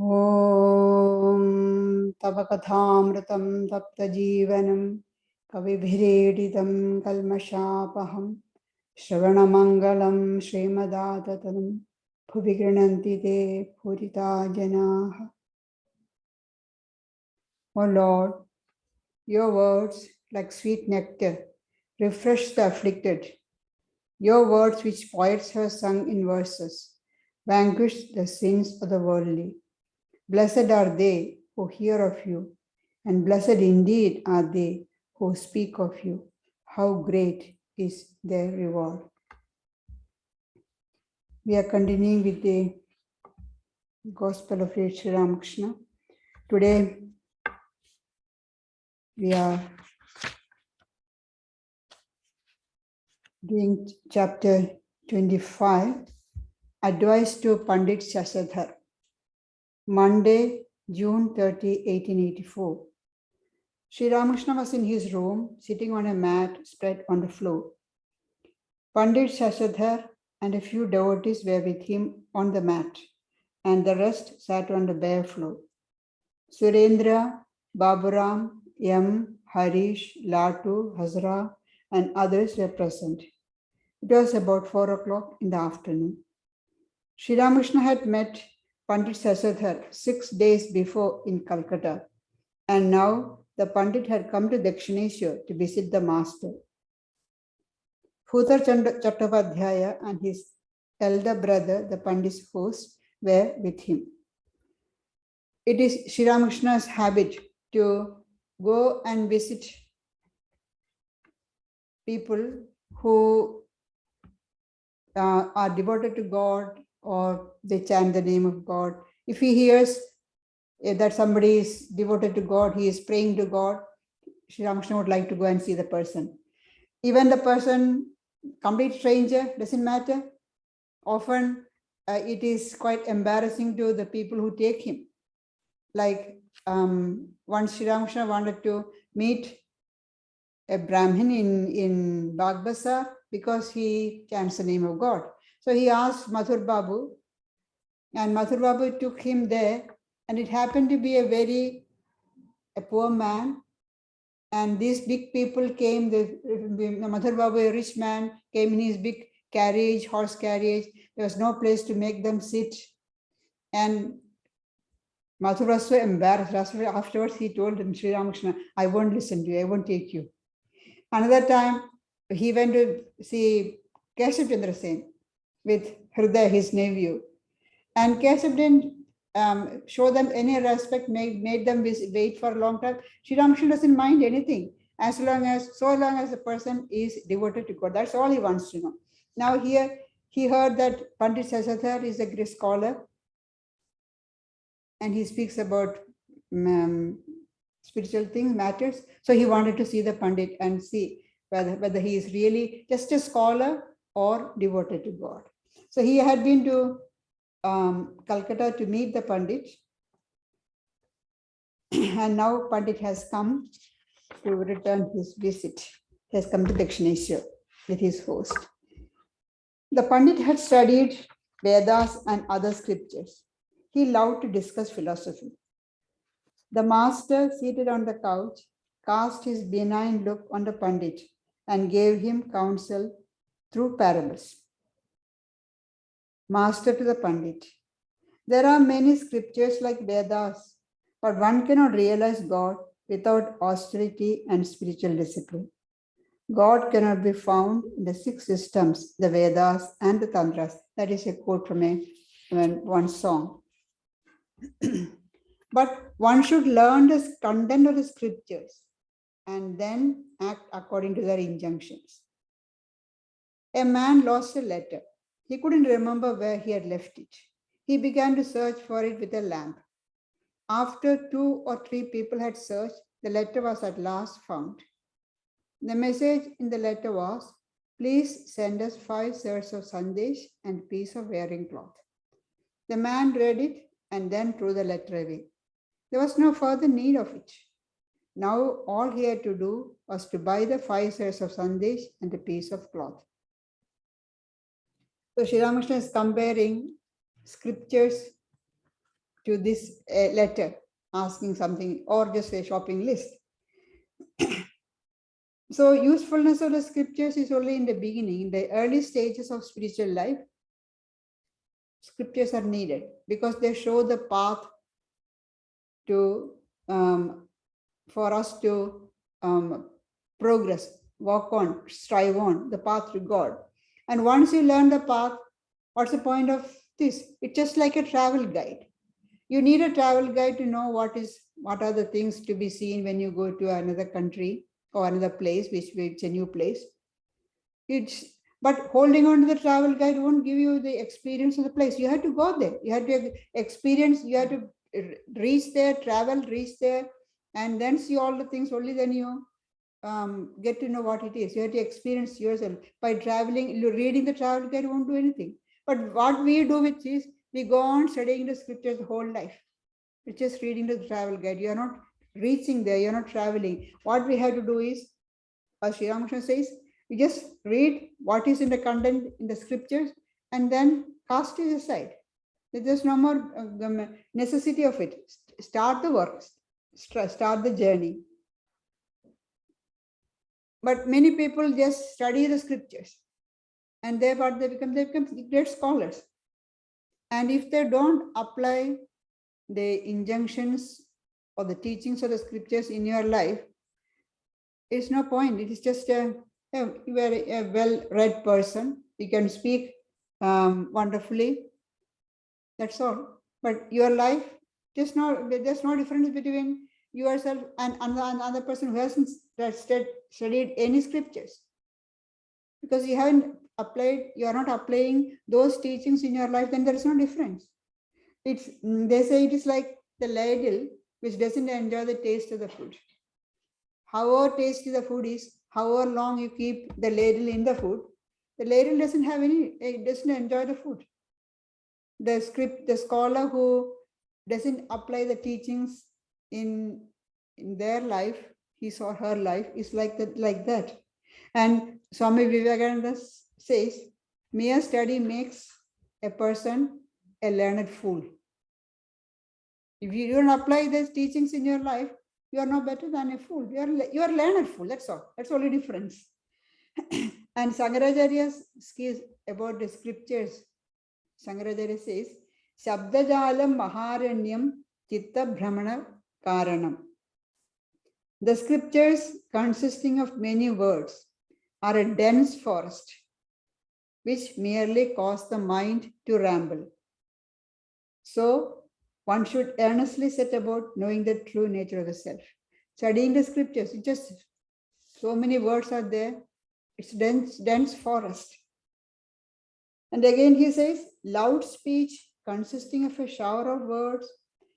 Om Tabakathamritam Taptajivanam Kavibhireditam Kalmashapaham Shravanamangalam Srimadatatanam Bhuvikrinanti te Purita Janaha. O Lord, your words, like sweet nectar, refresh the afflicted. Your words, which poets have sung in verses, vanquish the sins of the worldly. Blessed are they who hear of you, and blessed indeed are they who speak of you. How great is their reward. We are continuing with the Gospel of Sri Ramakrishna. Today, we are doing chapter 25, Advice to Pundit Shashadhar, Monday, June 30, 1884. Sri Ramakrishna was in his room, sitting on a mat spread on the floor. Pundit Shashadhar and a few devotees were with him on the mat, and the rest sat on the bare floor. Surendra, Baburam, M, Harish, Latu, Hazra, and others were present. It was about 4 o'clock in the afternoon. Sri Ramakrishna had met Pundit Shashadhar 6 days before in Calcutta, and now the Pandit had come to Dakshineshwar to visit the master. Phutar Chattopadhyaya and his elder brother, the Pandit's host, were with him. It is Sri Ramakrishna's habit to go and visit people who are devoted to God, or they chant the name of God. If he hears that somebody is devoted to God, he is praying to God, Sri Ramakrishna would like to go and see the person. Even the person, complete stranger, doesn't matter. Often it is quite embarrassing to the people who take him. Like once Sri Ramakrishna wanted to meet a Brahmin in Bagbasa because he chants the name of God. So he asked Mathur Babu, and Mathur Babu took him there, and it happened to be a poor man. And these big people came, the Mathur Babu, a rich man, came in his big carriage, horse carriage. There was no place to make them sit. And Mathur was so embarrassed. Afterwards, he told him, Sri Ramakrishna, I won't listen to you, I won't take you. Another time, he went to see Keshav Chandra Sen with Hriday, his nephew. And Keshav didn't show them any respect, made them wait for a long time. Sri Ramakrishna doesn't mind anything, so long as the person is devoted to God. That's all he wants to know. Now here, he heard that Pandit Shashadhar is a great scholar, and he speaks about spiritual things, matters. So he wanted to see the Pandit and see whether he is really just a scholar or devoted to God. So he had been to Calcutta to meet the Pandit, and now Pandit has come to return his visit. He has come to Dakshineshwar with his host. The Pandit had studied Vedas and other scriptures. He loved to discuss philosophy. The master, seated on the couch, cast his benign look on the Pandit and gave him counsel through parables. Master to the Pandit: there are many scriptures like Vedas, but one cannot realize God without austerity and spiritual discipline. God cannot be found in the 6 systems, the Vedas and the Tantras. That is a quote from one song. But one should learn the content of the scriptures and then act according to their injunctions. A man lost a letter. He couldn't remember where he had left it. He began to search for it with a lamp. After 2 or 3 people had searched, the letter was at last found. The message in the letter was, please send us 5 sets of sandesh and piece of wearing cloth. The man read it and then threw the letter away. There was no further need of it. Now all he had to do was to buy the 5 sets of sandesh and a piece of cloth. So Sri Ramakrishna is comparing scriptures to this letter asking something, or just a shopping list. So usefulness of the scriptures is only in the beginning. In the early stages of spiritual life, scriptures are needed because they show the path to for us to progress, walk on, strive on the path to God. And once you learn the path, what's the point of this? It's just like a travel guide. You need a travel guide to know what are the things to be seen when you go to another country or another place, which it's a new place. But holding on to the travel guide won't give you the experience of the place. You have to go there. You have to experience, you have to reach there, travel, reach there, and then see all the things. Only then you get to know what it is. You have to experience yourself. By traveling, reading the travel guide won't do anything. But what we do with this, we go on studying the scriptures the whole life. It's just reading the travel guide. You are not reaching there, you're not traveling. What we have to do is, as Sri Ramakrishna says, we just read what is in the content in the scriptures and then cast it aside. There's no more necessity of it. Start the work, start the journey. But many people just study the scriptures and they become great scholars. And if they don't apply the injunctions or the teachings of the scriptures in your life, it's no point. It is just you are a well-read person. You can speak wonderfully. That's all. But your life, there's no difference between yourself and another person who hasn't studied any scriptures. Because you haven't applied, you are not applying those teachings in your life, then there is no difference. They say it is like the ladle which doesn't enjoy the taste of the food. However tasty the food is, however long you keep the ladle in the food, the ladle doesn't enjoy the food. The scholar who doesn't apply the teachings in their life, his or her life, is like that. And Swami Vivekananda says, mere study makes a person a learned fool. If you don't apply these teachings in your life, you are no better than a fool. You are learned fool. That's all. That's the only difference. And Sankaracharya speaks about the scriptures. Sankaracharya says, Shabdajalam Maharanyam Chitta Brahmana Karanam. The scriptures, consisting of many words, are a dense forest which merely cause the mind to ramble. So, one should earnestly set about knowing the true nature of the self. Studying the scriptures, it's just so many words are there. It's dense forest. And again he says, loud speech consisting of a shower of words,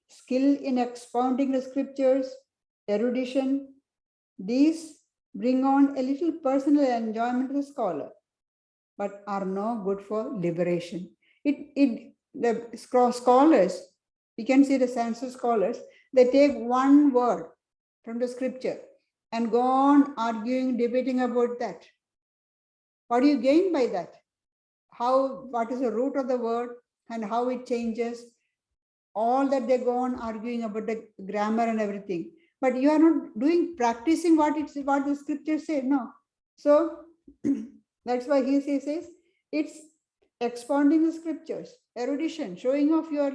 skill in expounding the scriptures, erudition, these bring on a little personal enjoyment to the scholar, but are no good for liberation. The scholars, you can see the Sanskrit scholars, they take one word from the scripture and go on arguing, debating about that. What do you gain by that? What is the root of the word and how it changes? All that they go on arguing about the grammar and everything. But you are not practicing what the scriptures say. No. So that's why he says it's expounding the scriptures, erudition, showing off your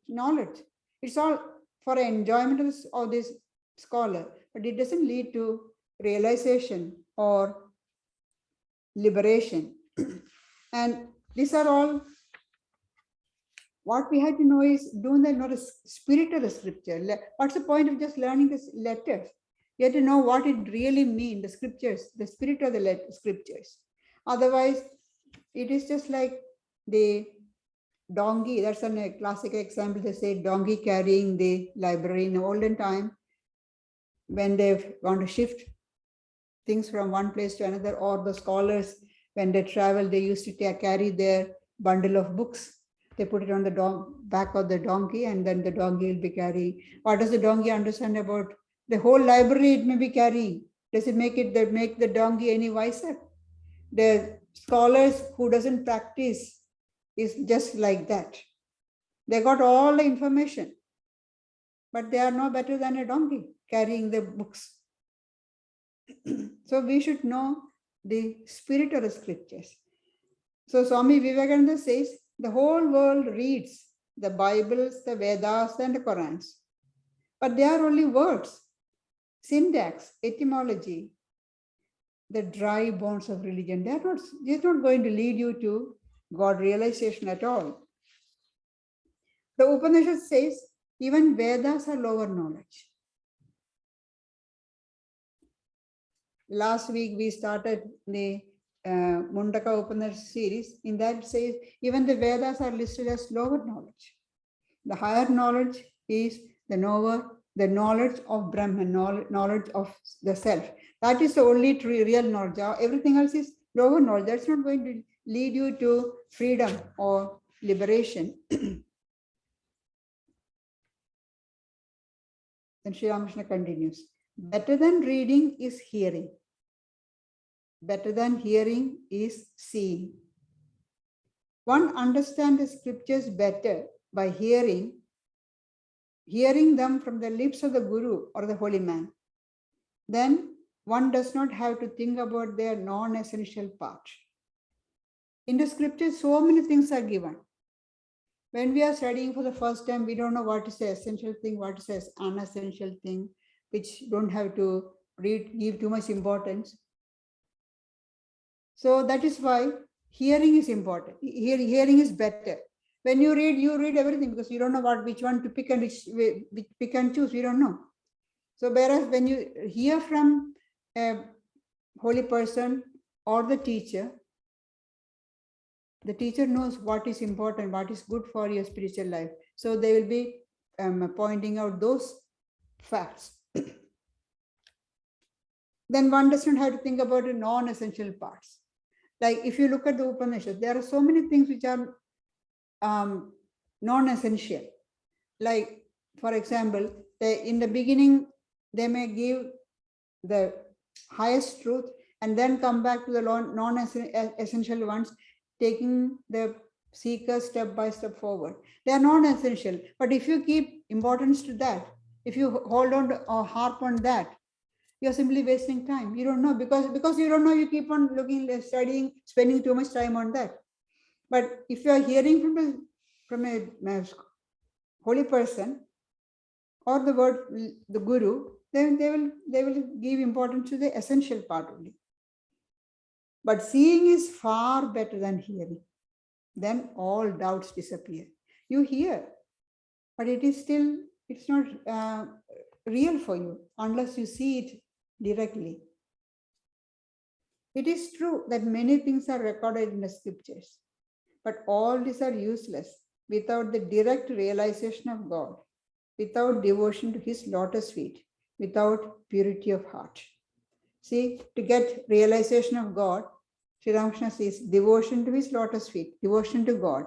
knowledge. It's all for enjoyment of this scholar, but it doesn't lead to realization or liberation. And these are all, what we have to know is, do they know the spirit of the scripture? What's the point of just learning the letters? You have to know what it really means, the scriptures, the spirit of the scriptures. Otherwise, it is just like the donkey. That's a classic example. They say donkey carrying the library in the olden time. When they want to shift things from one place to another, or the scholars, when they travel, they used to carry their bundle of books. They put it on the back of the donkey, and then the donkey will be carrying. What does the donkey understand about the whole library it may be carrying? Does it make the donkey any wiser? The scholars who doesn't practice is just like that. They got all the information, but they are no better than a donkey carrying the books. So we should know the spirit of the scriptures. So Swami Vivekananda says the whole world reads the Bibles, the Vedas, and the Qurans, but they are only words, syntax, etymology, the dry bones of religion. They're not going to lead you to God realization at all. The Upanishad says even Vedas are lower knowledge. Last week we started the Mundaka Upanishad series. In that says even the Vedas are listed as lower knowledge. The higher knowledge is the knowledge of Brahman, knowledge of the self. That is the only true real knowledge. Everything else is lower knowledge. That's not going to lead you to freedom or liberation. Then Sri Ramakrishna continues. Better than reading is hearing. Better than hearing is seeing. One understands the scriptures better by hearing them from the lips of the Guru or the holy man. Then one does not have to think about their non-essential part. In the scriptures, so many things are given. When we are studying for the first time, we don't know what is the essential thing, what is the unessential thing, which don't have to give too much importance. So that is why hearing is important. Hearing is better. When you read everything because you don't know which one to pick and which pick and choose. We don't know. So whereas when you hear from a holy person or the teacher knows what is important, what is good for your spiritual life. So they will be pointing out those facts. Then one doesn't have to think about the non-essential parts. Like if you look at the Upanishads, there are so many things which are non-essential. Like, for example, in the beginning, they may give the highest truth and then come back to the non-essential ones, taking the seeker step by step forward. They are non-essential, but if you keep importance to that, if you hold on to, or harp on that, you're simply wasting time. You don't know because you don't know, you keep on looking, studying, spending too much time on that. But if you are hearing from a holy person or the Guru, then they will give importance to the essential part only. But seeing is far better than hearing. Then all doubts disappear. You hear, but it's not real for you unless you see it directly. It is true that many things are recorded in the scriptures, but all these are useless without the direct realization of God, without devotion to his lotus feet, without purity of heart. See, to get realization of God, Sri Ramakrishna says devotion to his lotus feet, devotion to God,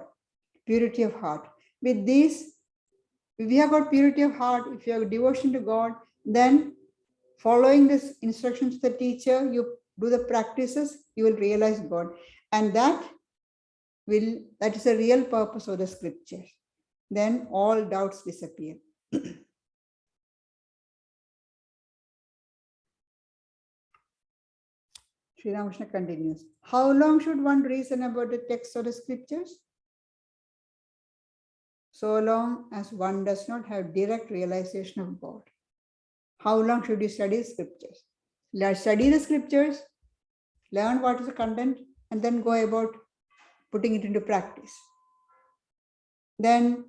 purity of heart. With these, if we have got purity of heart, if you have devotion to God, then following this instructions of the teacher, you do the practices, you will realize God. And that is the real purpose of the scripture. Then all doubts disappear. Sri Ramakrishna continues. How long should one reason about the text of the scriptures? So long as one does not have direct realization of God. How long should you study scriptures? Study the scriptures, learn what is the content, and then go about putting it into practice. Then,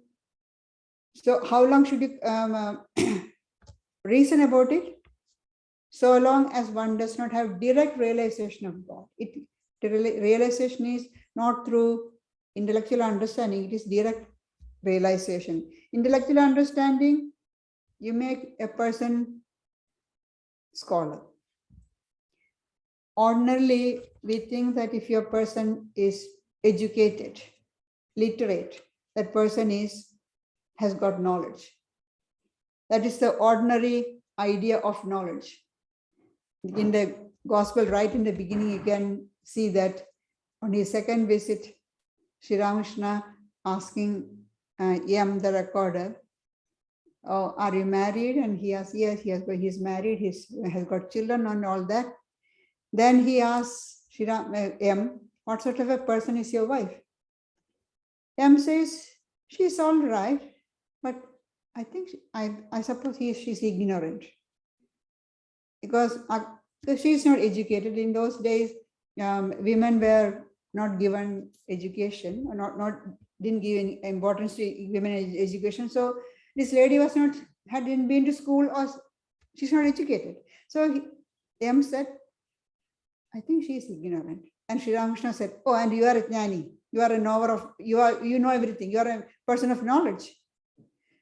so how long should you reason about it? So long as one does not have direct realization of God. The realization is not through intellectual understanding, it is direct realization. Intellectual understanding, you make a person scholar. Ordinarily, we think that if your person is educated, literate, that person has got knowledge. That is the ordinary idea of knowledge. In the gospel, right in the beginning, you can see that on his second visit, Sri Ramakrishna asking M, the recorder, oh, are you married? And he asks, yes, he's married, he has got children and all that. Then he asks M, what sort of a person is your wife? M says, she's all right, but I think I suppose she's ignorant because she's not educated. In those days, women were not given education, or didn't give any importance to women education. So this lady hadn't been to school, or she's not educated. So M said, I think she is ignorant. And Sri Ramakrishna said, oh, and you are a jnani. You are a knower of, you know everything. You are a person of knowledge.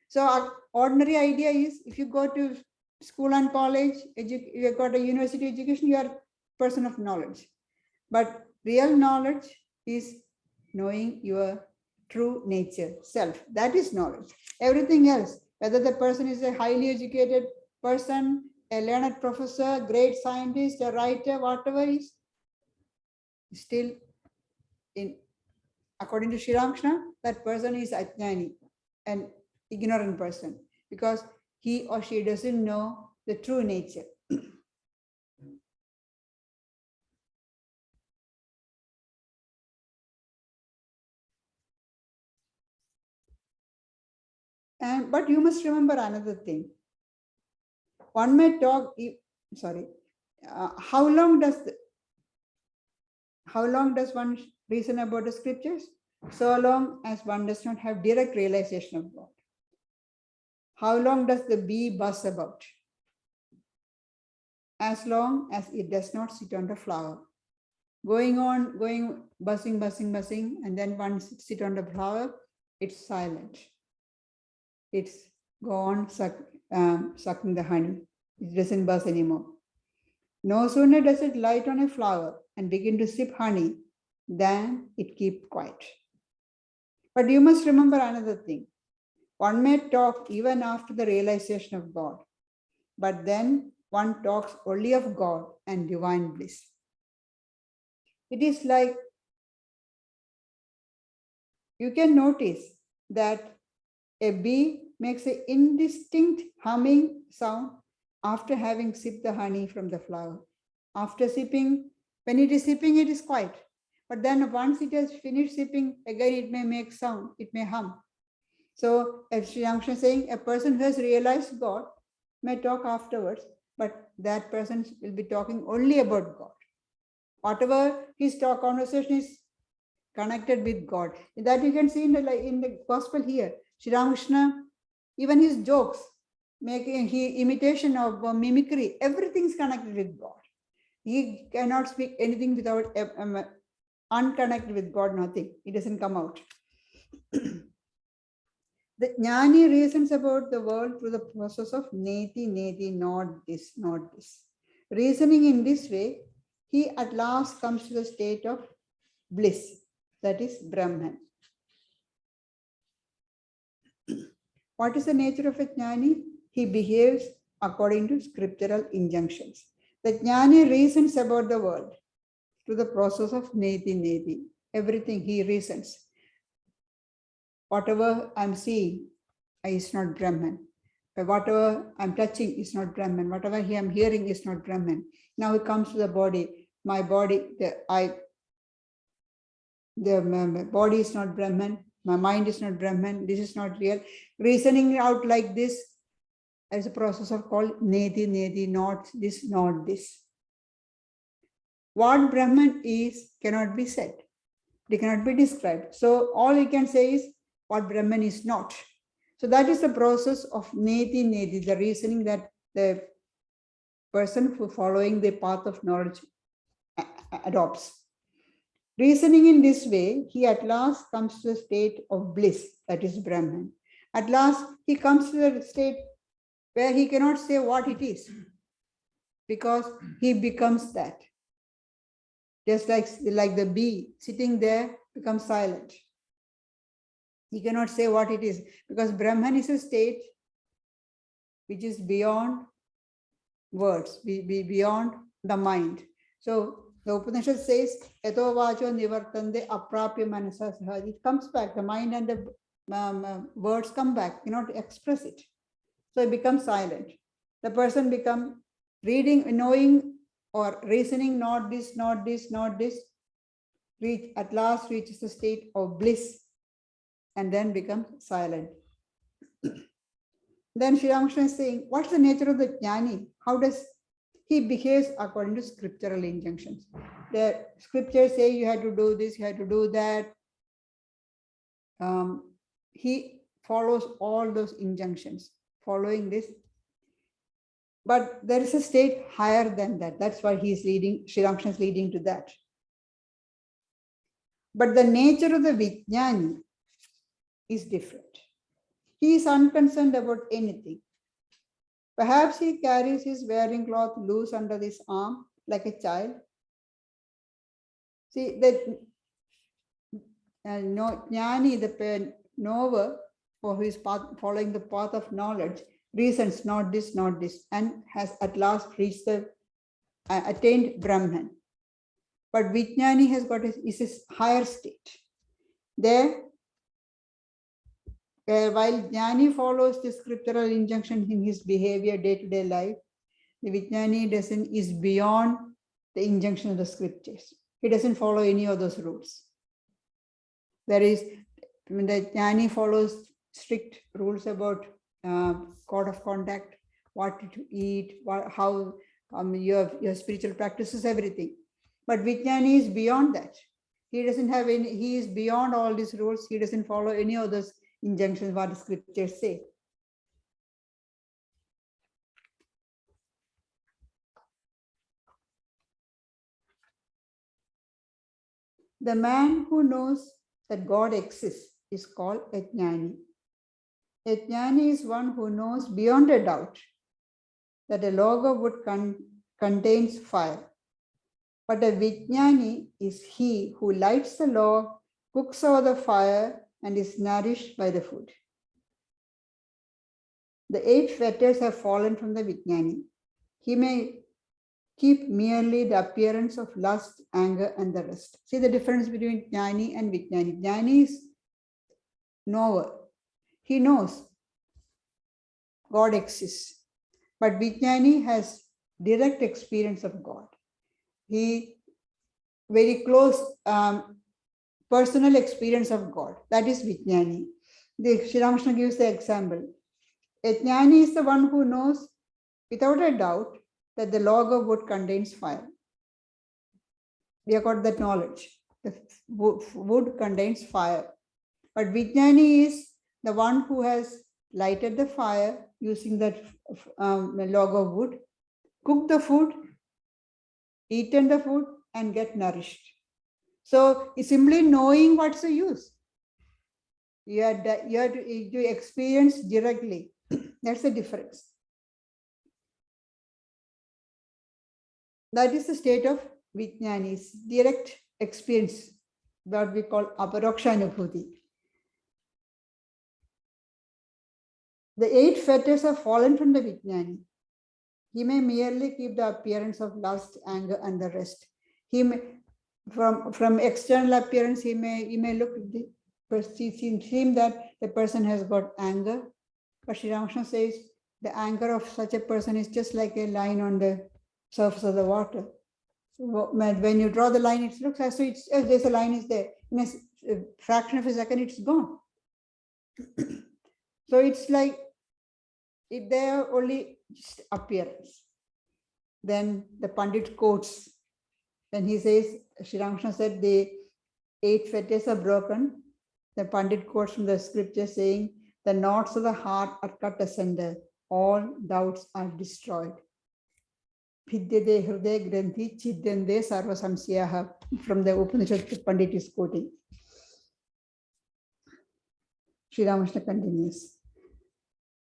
So our ordinary idea is, if you go to school and college, you have got a university education, you are a person of knowledge. But real knowledge is knowing your true nature, self. That is knowledge. Everything else, whether the person is a highly educated person, a learned professor, great scientist, a writer, whatever is, still, according to Sri Ramakrishna, that person is ajnani, an ignorant person, because he or she doesn't know the true nature. But you must remember another thing. One may talk, how long does one reason about the scriptures? So long as one does not have direct realization of God. How long does the bee buzz about? As long as it does not sit on the flower. Going, buzzing, and then once it sits on the flower, it's silent. It's gone, sucking the honey. It doesn't buzz anymore. No sooner does it light on a flower and begin to sip honey than it keeps quiet. But you must remember another thing. One may talk even after the realization of God, but then one talks only of God and divine bliss. It is like, you can notice that a bee makes an indistinct humming sound after having sipped the honey from the flower. After sipping, when it is sipping, it is quiet. But then once it has finished sipping, again it may make sound, it may hum. So, as Sri Ramakrishna is saying, a person who has realized God may talk afterwards, but that person will be talking only about God. Whatever his conversation is connected with God. That you can see in the gospel here. Sri Ramakrishna, even his jokes, making imitation of mimicry, everything is connected with God. He cannot speak anything without unconnected with God, nothing. It doesn't come out. The jnani reasons about the world through the process of neti, not this, not this. Reasoning in this way, he at last comes to the state of bliss, that is Brahman. What is the nature of a jnani? He behaves according to scriptural injunctions. The jnani reasons about the world through the process of neti. Everything he reasons. Whatever I'm seeing is not Brahman. Whatever I'm touching is not Brahman. Whatever I'm hearing is not Brahman. Now it comes to the body. My body, my body is not Brahman. My mind is not Brahman. This is not real. Reasoning out like this is a process of called neti, not this, not this. What Brahman is cannot be said. It cannot be described. So all you can say is what Brahman is not. So that is the process of neti, the reasoning that the person who following the path of knowledge adopts. Reasoning in this way, he at last comes to the state of bliss, that is Brahman. At last, he comes to the state where he cannot say what it is, because he becomes that. Just like the bee sitting there becomes silent. He cannot say what it is, because Brahman is a state which is beyond words, beyond the mind. So the Upanishad says, Eto vacho nivartande aprapya manasa sahaji. It comes back, the mind and the words come back, cannot express it. So it becomes silent. The person becomes reading, knowing, or reasoning, not this, not this, not this, at last reaches the state of bliss and then becomes silent. Then Sri Ramakrishna is saying, what's the nature of the jnani? How does he behaves according to scriptural injunctions? The scriptures say you have to do this, you have to do that. He follows all those injunctions, following this. But there is a state higher than that. That's why he's leading, Sri Ramakrishna is leading to that. But the nature of the Vijnani is different. He is unconcerned about anything. Perhaps he carries his wearing cloth loose under his arm like a child. See, that Jnani, the knower, or who is following the path of knowledge, reasons not this, and has at last reached the attained Brahman. But Vijnani has got is his higher state. There, while Jnani follows the scriptural injunction in his behavior, day-to-day life, the Vijnani is beyond the injunction of the scriptures. He doesn't follow any of those rules. There is, when the Jnani follows strict rules about code of conduct, what to eat, how your spiritual practices, everything. But Vijnani is beyond that. He doesn't have any, he is beyond all these rules. He doesn't follow any of those injunctions, what the scriptures say. The man who knows that God exists is called a jnani. A jnani is one who knows beyond a doubt that a log of wood contains fire. But a Vijnani is he who lights the log, cooks over the fire, and is nourished by the food. The 8 fetters have fallen from the Vijnani. He may keep merely the appearance of lust, anger, and the rest. See the difference between Jnani and Vijnani. Jnani is knower. He knows God exists. But Vijnani has direct experience of God. He very close personal experience of God. That is Vijnani. Sri Ramakrishna gives the example. A Jnani is the one who knows without a doubt that the log of wood contains fire. We have got that knowledge. The wood contains fire. But Vijnani is the one who has lighted the fire using that log of wood, cooked the food, eaten the food, and get nourished. So it's simply knowing what's the use. You have to experience directly. That's the difference. That is the state of Vijnani's direct experience, what we call aparokshanubhuti. The 8 fetters have fallen from the Vijnani. He may merely keep the appearance of lust, anger, and the rest. He may, from external appearance, he may look, seem that the person has got anger. But Sri Ramakrishna says the anger of such a person is just like a line on the surface of the water. So when you draw the line, it looks as though there's a line is there. In a fraction of a second, it's gone. So it's like if they are only just appearance. Then the Pundit quotes, when he says, Sri Ramakrishna said the 8 fetters are broken. The Pundit quotes from the scripture saying, the knots of the heart are cut asunder, all doubts are destroyed. Bhidyade hriday granthi chidyande sarva samsyaha. From the Upanishad, the Pandit is quoting. Sri Ramakrishna continues.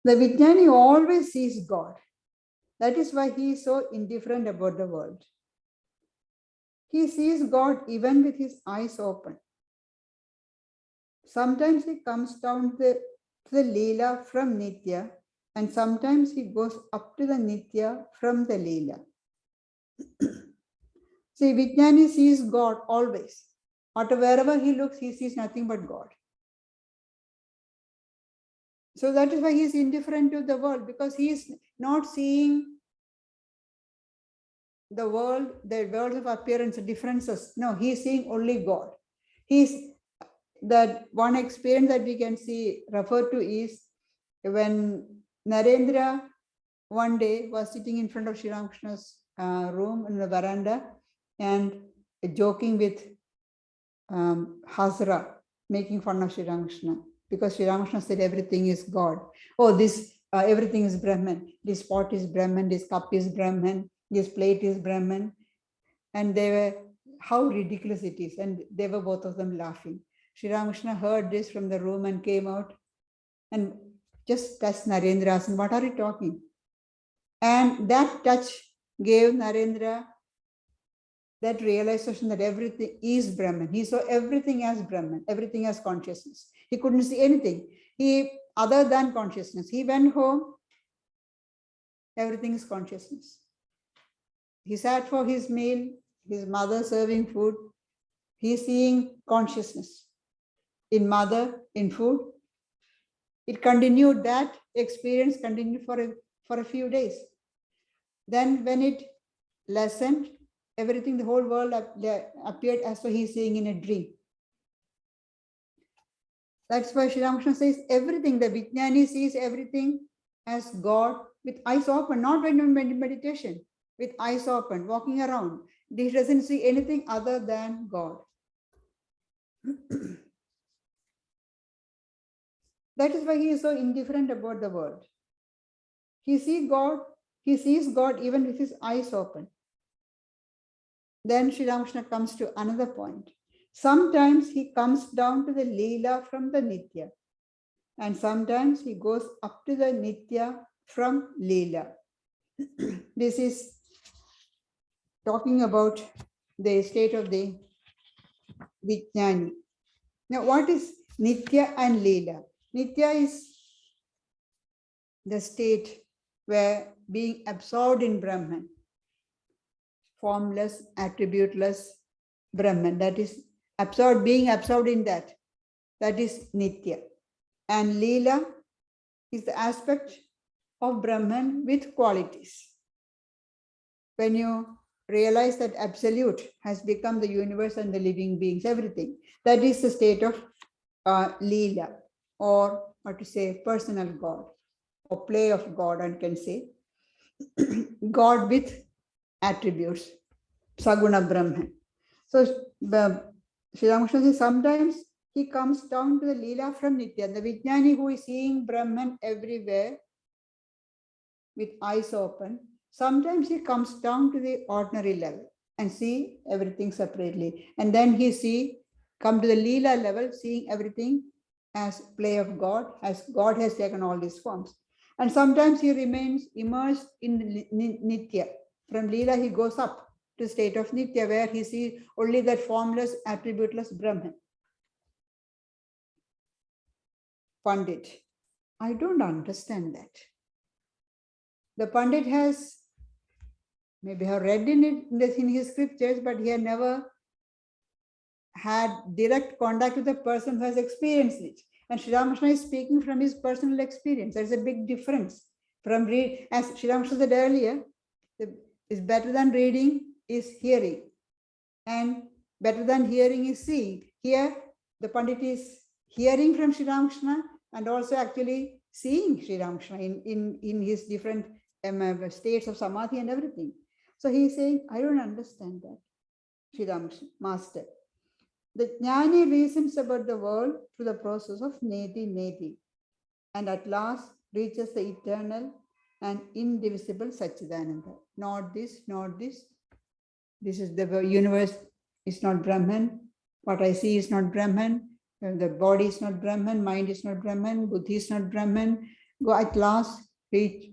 The Vijnani always sees God. That is why he is so indifferent about the world. He sees God even with his eyes open. Sometimes he comes down to the Leela from Nitya, and sometimes he goes up to the Nitya from the Leela. See, Vijnani sees God always. Wherever he looks, he sees nothing but God. So that is why he is indifferent to the world, because he is not seeing the world of appearance, differences. No, he is seeing only God. He's that one experience that we can see referred to is when Narendra one day was sitting in front of Sri Ramakrishna's room in the veranda and joking with Hazra, making fun of Sri Ramakrishna, because Sri Ramakrishna said everything is God. Oh, this everything is Brahman. This pot is Brahman. This cup is Brahman. This plate is Brahman. And they were, how ridiculous it is. And they were both of them laughing. Sri Ramakrishna heard this from the room and came out and just touched Narendra, asking, what are you talking? And that touch gave Narendra that realization that everything is Brahman. He saw everything as Brahman, everything as consciousness. He couldn't see anything other than consciousness. He went home, everything is consciousness. He sat for his meal, his mother serving food. He's seeing consciousness in mother, in food. It continued, that experience continued for a few days. Then when it lessened, everything, the whole world appeared as though he's seeing in a dream. That's why Sri Ramakrishna says everything, the Vithyani sees everything as God with eyes open, not when in meditation, with eyes open, walking around. He doesn't see anything other than God. That is why he is so indifferent about the world. He sees God even with his eyes open. Then Sri Ramakrishna comes to another point. Sometimes he comes down to the Leela from the Nitya, and sometimes he goes up to the Nitya from Leela. This is talking about the state of the Vijnani. Now, what is Nitya and Leela? Nitya is the state where being absorbed in Brahman, formless, attributeless Brahman, that is being absorbed in that is Nitya. And Leela is the aspect of Brahman with qualities. When you realize that absolute has become the universe and the living beings, everything, that is the state of Leela, or what to say, personal God, or play of God, one can say. God with attributes, Saguna Brahman. So Sri Ramakrishna says sometimes he comes down to the Leela from Nitya, the Vijnani who is seeing Brahman everywhere with eyes open. Sometimes he comes down to the ordinary level and see everything separately. And then he come to the Leela level, seeing everything as play of God, as God has taken all these forms. And sometimes he remains immersed in Nitya. From Leela he goes up to state of Nitya, where he sees only that formless, attributeless Brahman. Pundit, I don't understand that. The Pundit has maybe have read in his scriptures, but he had never had direct contact with a person who has experienced it. And Sri Ramakrishna is speaking from his personal experience. There's a big difference from as Sri Ramakrishna said earlier, is better than reading is hearing, and better than hearing is seeing. Here, the Pandit is hearing from Sri Ramakrishna and also actually seeing Sri Ramakrishna in his different states of Samadhi and everything. So he is saying, I don't understand that, Sri Ramakrishna, Master. The Jnani reasons about the world through the process of neti, and at last reaches the eternal and indivisible Satchidananda. Not this, not this. This is the universe is not Brahman. What I see is not Brahman. The body is not Brahman. Mind is not Brahman. Buddhi is not Brahman. Go at last reach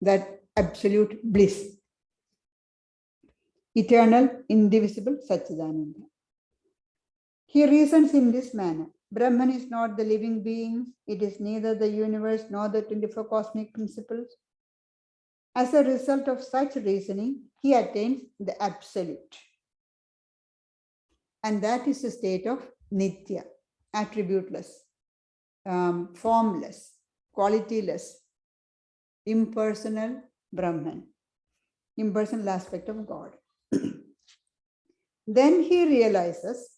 that absolute bliss. Eternal, indivisible Satchidananda. He reasons in this manner. Brahman is not the living being. It is neither the universe nor the 24 cosmic principles. As a result of such reasoning, he attains the absolute. And that is the state of Nitya, attributeless. formless, qualityless, impersonal Brahman, impersonal aspect of God. Then he realizes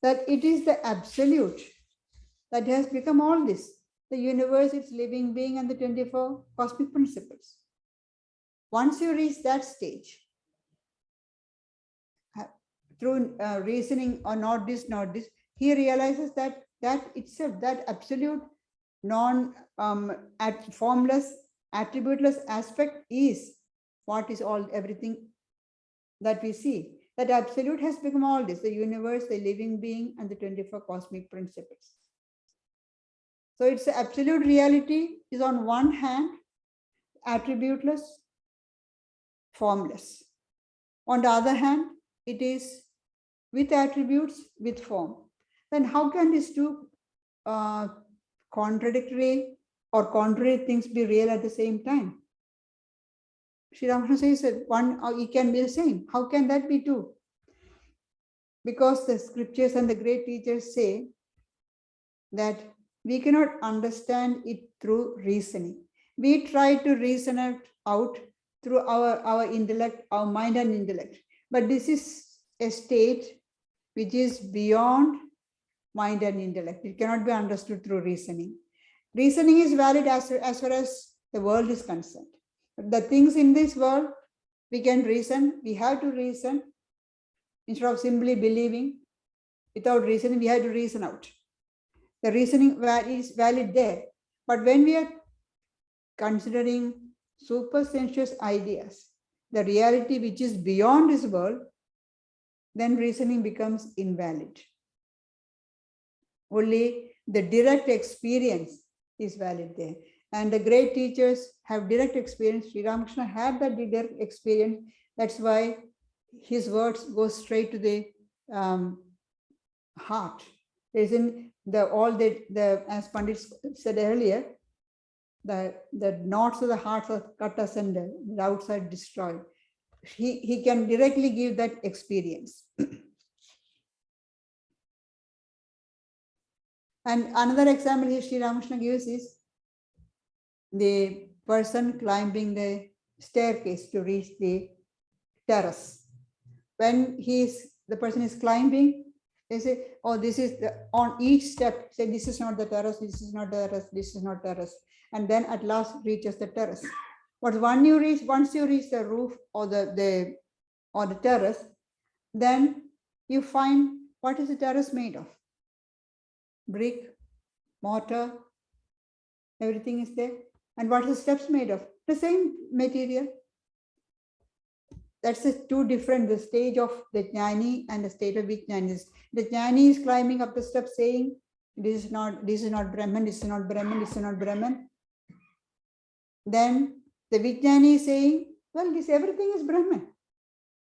that it is the absolute that has become all this. The universe, its living being, and the 24 cosmic principles. Once you reach that stage, through reasoning or not this, he realizes that itself, that absolute formless, attributeless aspect is what is all, everything that we see. That absolute has become all this, the universe, the living being, and the 24 cosmic principles. So its absolute reality is on one hand attributeless, formless. On the other hand, it is with attributes, with form. Then how can these two contradictory or contrary things be real at the same time? Sri Ramakrishna says one, it can be the same. How can that be true? Because the scriptures and the great teachers say that we cannot understand it through reasoning. We try to reason it out through our intellect, our mind and intellect. But this is a state which is beyond mind and intellect. It cannot be understood through reasoning. Reasoning is valid as far as the world is concerned. The things in this world, we can reason, we have to reason. Instead of simply believing, without reasoning, we have to reason out. The reasoning is valid there. But when we are considering supersensuous ideas, the reality which is beyond this world, then reasoning becomes invalid. Only the direct experience is valid there. And the great teachers have direct experience. Sri Ramakrishna had that direct experience. That's why his words go straight to the heart. There's in the as Pundits said earlier, the knots of the heart are cut asunder, the outside destroyed. He can directly give that experience. And another example here Sri Ramakrishna gives is the person climbing the staircase to reach the terrace. When the person is climbing, they say, oh, this is on each step, say this is not the terrace, this is not the terrace, this is not terrace. And then at last reaches the terrace. But once you reach the roof or the terrace, then you find what is the terrace made of? Brick, mortar, everything is there. And what are the steps made of? The same material. That's two different, the stage of the Jnani and the state of Vijnani. The Jnani is climbing up the steps saying, this is not Brahman, this is not Brahman, this is not Brahman. Then the Vijnani is saying, well, everything is Brahman.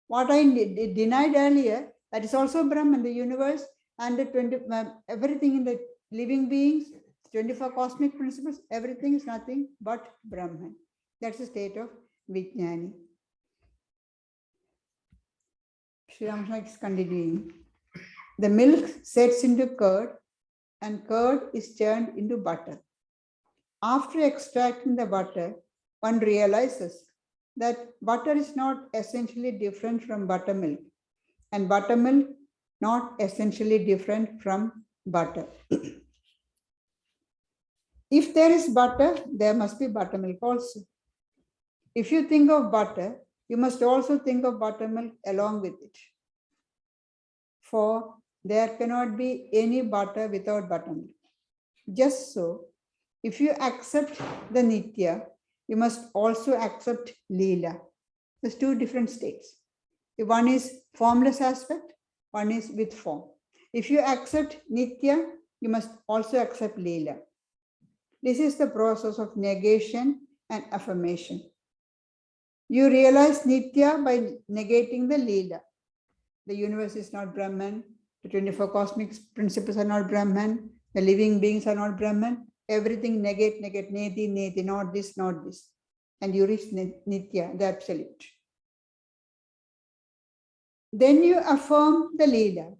What I denied earlier, that is also Brahman, the universe and the everything in the living beings, 24 cosmic principles, everything is nothing but Brahman. That's the state of Vijnani. Sri Ramakrishna is continuing. The milk sets into curd and curd is churned into butter. After extracting the butter, one realizes that butter is not essentially different from buttermilk and buttermilk not essentially different from butter. If there is butter, there must be buttermilk also. If you think of butter, you must also think of buttermilk along with it. For there cannot be any butter without buttermilk. Just so, if you accept the Nitya, you must also accept Leela. There's two different states. One is formless aspect, one is with form. If you accept Nitya, you must also accept Leela. This is the process of negation and affirmation. You realize Nitya by negating the Leela. The universe is not Brahman, the 24 cosmic principles are not Brahman, the living beings are not Brahman. Everything negate, neti, not this, not this. And you reach Nitya, the absolute. Then you affirm the Leela,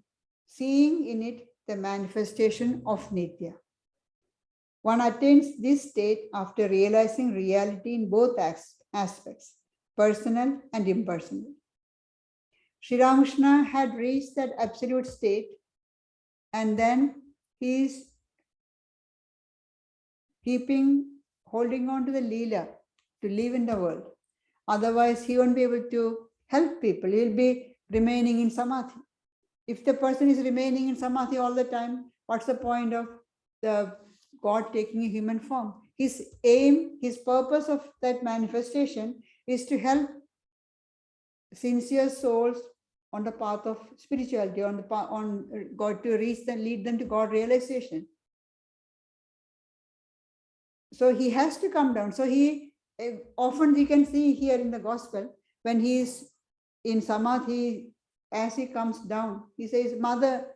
seeing in it the manifestation of Nitya. One attains this state after realizing reality in both aspects, personal and impersonal. Sri Ramakrishna had reached that absolute state, and then he is holding on to the Leela to live in the world. Otherwise, he won't be able to help people. He'll be remaining in Samadhi. If the person is remaining in Samadhi all the time, what's the point of the God taking a human form? His aim, his purpose of that manifestation is to help sincere souls on the path of spirituality, on God, to reach them, lead them to God realization. So he has to come down. So he often we can see here in the gospel when he is in Samadhi, as he comes down, he says, Mother,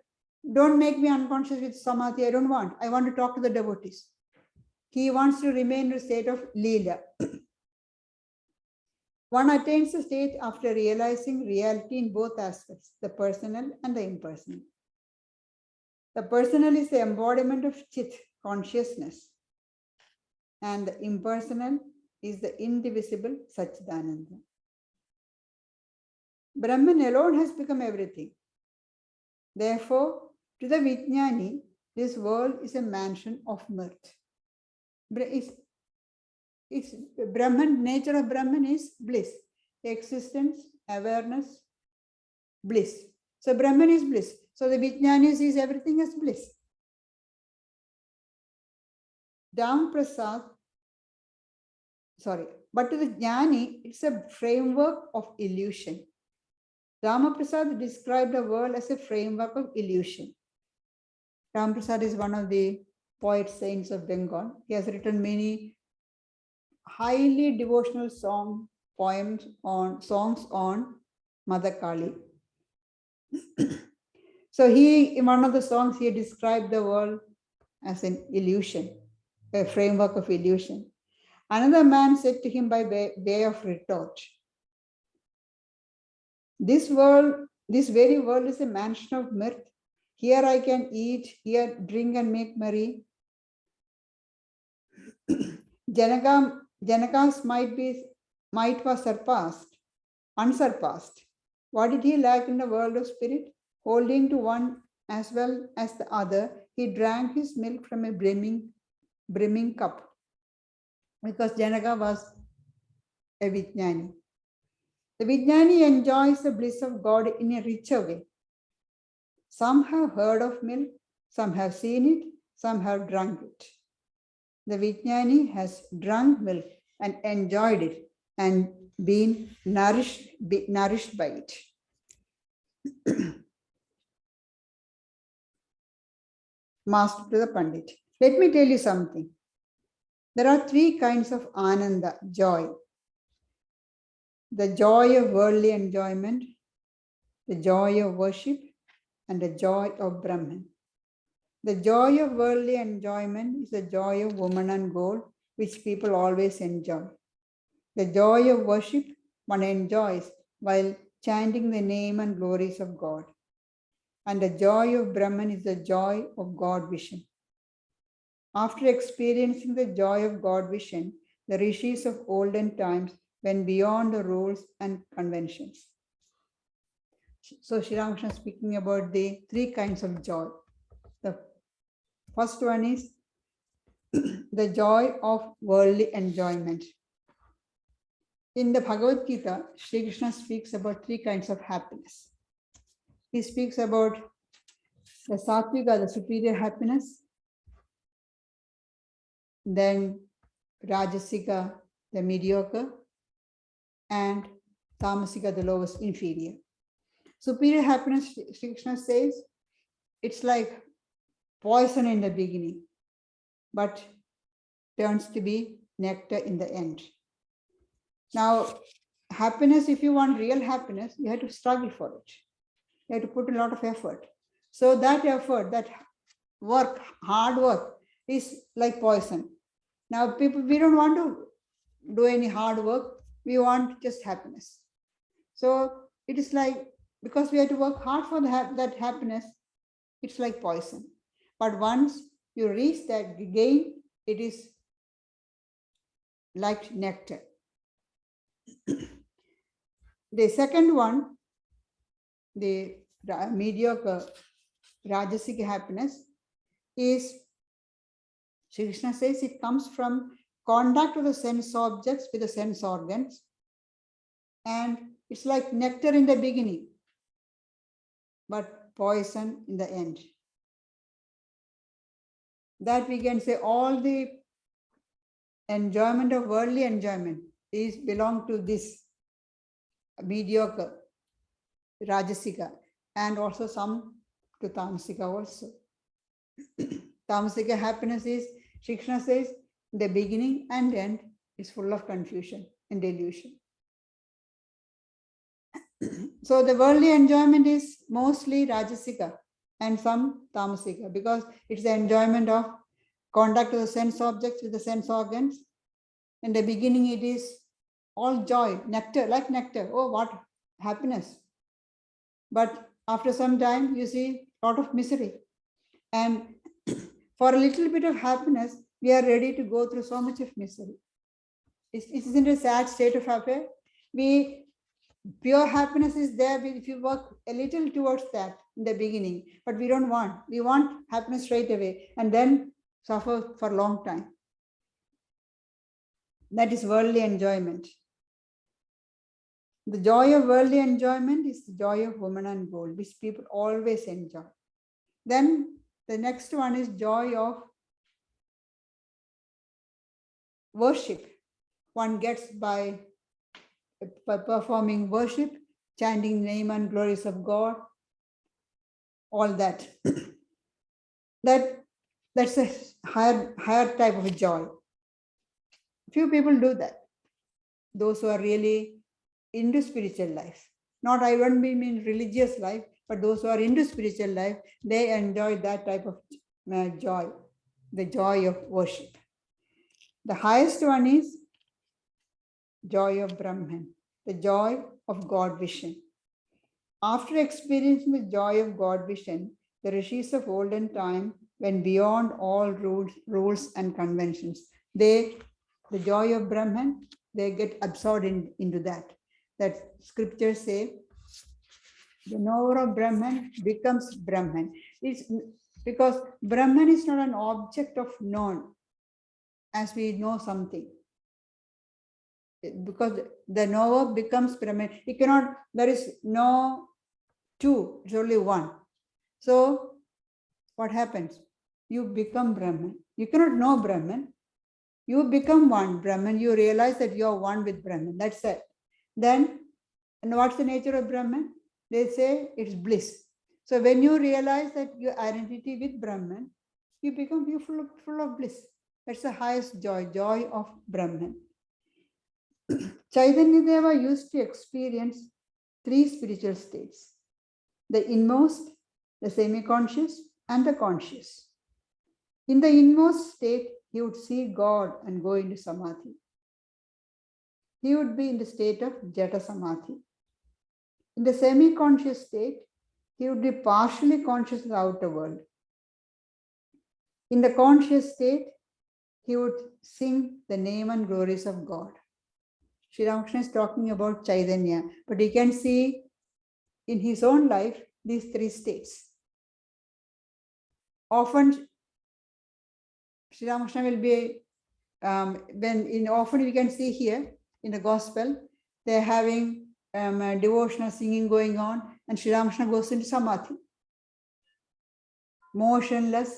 don't make me unconscious with Samadhi. I want to talk to the devotees. He wants to remain in a state of Leela. One attains the state after realizing reality in both aspects, the personal and the impersonal. The personal is the embodiment of Chit, consciousness, and the impersonal is the indivisible Satchidananda. Brahman alone has become everything. Therefore, to the Vijnani, this world is a mansion of mirth. It's Brahman, nature of Brahman is bliss, existence, awareness, bliss. So Brahman is bliss. So the Vijnani sees everything as bliss. But to the Jnani, it's a framework of illusion. Ramaprasad described the world as a framework of illusion. Ramaprasad is one of the poet saints of Bengal. He has written many highly devotional songs on Mother Kali. So in one of the songs, he described the world as an illusion, a framework of illusion. Another man said to him by way of retort, this very world is a mansion of mirth. Here I can eat, here drink and make merry. Janaka's might was unsurpassed. What did he lack in the world of spirit? Holding to one as well as the other, he drank his milk from a brimming cup. Because Janaka was a Vijnani. The Vijnani enjoys the bliss of God in a richer way. Some have heard of milk, some have seen it, some have drunk it. The Vijnani has drunk milk and enjoyed it and been nourished by it. Master to the Pandit. Let me tell you something. There are three kinds of ananda, joy. The joy of worldly enjoyment, the joy of worship, and the joy of Brahman. The joy of worldly enjoyment is the joy of woman and gold, which people always enjoy. The joy of worship one enjoys while chanting the name and glories of God. And the joy of Brahman is the joy of God vision. After experiencing the joy of God vision, the rishis of olden times went beyond the rules and conventions. So Sri Ramakrishna is speaking about the three kinds of joy. The first one is the joy of worldly enjoyment. In the Bhagavad Gita, Sri Krishna speaks about three kinds of happiness. He speaks about the Satvika, the superior happiness, then Rajasika, the mediocre, and Tamasika, the lowest, inferior. Superior happiness, Sri Krishna says, it's like poison in the beginning, but turns to be nectar in the end. Now, happiness, if you want real happiness, you have to struggle for it. You have to put a lot of effort. So that effort, that work, hard work, is like poison. Now, we don't want to do any hard work. We want just happiness. So it is like, because we have to work hard for that happiness, it's like poison. But once you reach that, gain it is like nectar. The second one, the mediocre Rajasic happiness, is, Sri Krishna says, it comes from contact with the sense objects with the sense organs, and it's like nectar in the beginning, but poison in the end. That we can say all the enjoyment of worldly enjoyment is belong to this mediocre Rajasika, and also some to Tamasika also. Tamasika happiness is, Sri Krishna says, the beginning and end is full of confusion and delusion. So the worldly enjoyment is mostly Rajasika and some Tamasika, because it's the enjoyment of contact with the sense objects with the sense organs. In the beginning, it is all joy, nectar, like nectar. Oh, what happiness. But after some time, you see a lot of misery. And for a little bit of happiness, we are ready to go through so much of misery. Isn't it a sad state of affair? Pure happiness is there if you work a little towards that in the beginning, but we don't want. We want happiness straight away and then suffer for a long time. That is worldly enjoyment. The joy of worldly enjoyment is the joy of woman and gold, which people always enjoy. Then the next one is joy of worship. One gets by performing worship, chanting the name and glories of God, all that. That's a higher type of joy. Few people do that. Those who are really into spiritual life. Not I don't mean religious life, but those who are into spiritual life, they enjoy that type of joy, the joy of worship. The highest one is joy of Brahman, the joy of God vision. After experiencing the joy of God vision, the rishis of olden time went beyond all rules and conventions. The joy of Brahman, they get absorbed into that. That scriptures say, the knower of Brahman becomes Brahman. It's because Brahman is not an object of known, as we know something. Because the knower becomes Brahman. You cannot, there is no two, it's only one. So what happens? You become Brahman. You cannot know Brahman. You become one Brahman. You realize that you are one with Brahman. That's it. Then, and what's the nature of Brahman? They say it's bliss. So when you realize that your identity with Brahman, you become full of bliss. That's the highest joy, joy of Brahman. Chaitanya Deva used to experience three spiritual states: the inmost, the semi-conscious, and the conscious. In the inmost state, he would see God and go into Samadhi. He would be in the state of Jata Samadhi. In the semi-conscious state, he would be partially conscious of the outer world. In the conscious state, he would sing the name and glories of God. Sri Ramakrishna is talking about Chaitanya, but you can see in his own life these three states. Often, Sri Ramakrishna will be, often we can see here in the gospel, they're having devotional singing going on, and Sri Ramakrishna goes into Samadhi. Motionless,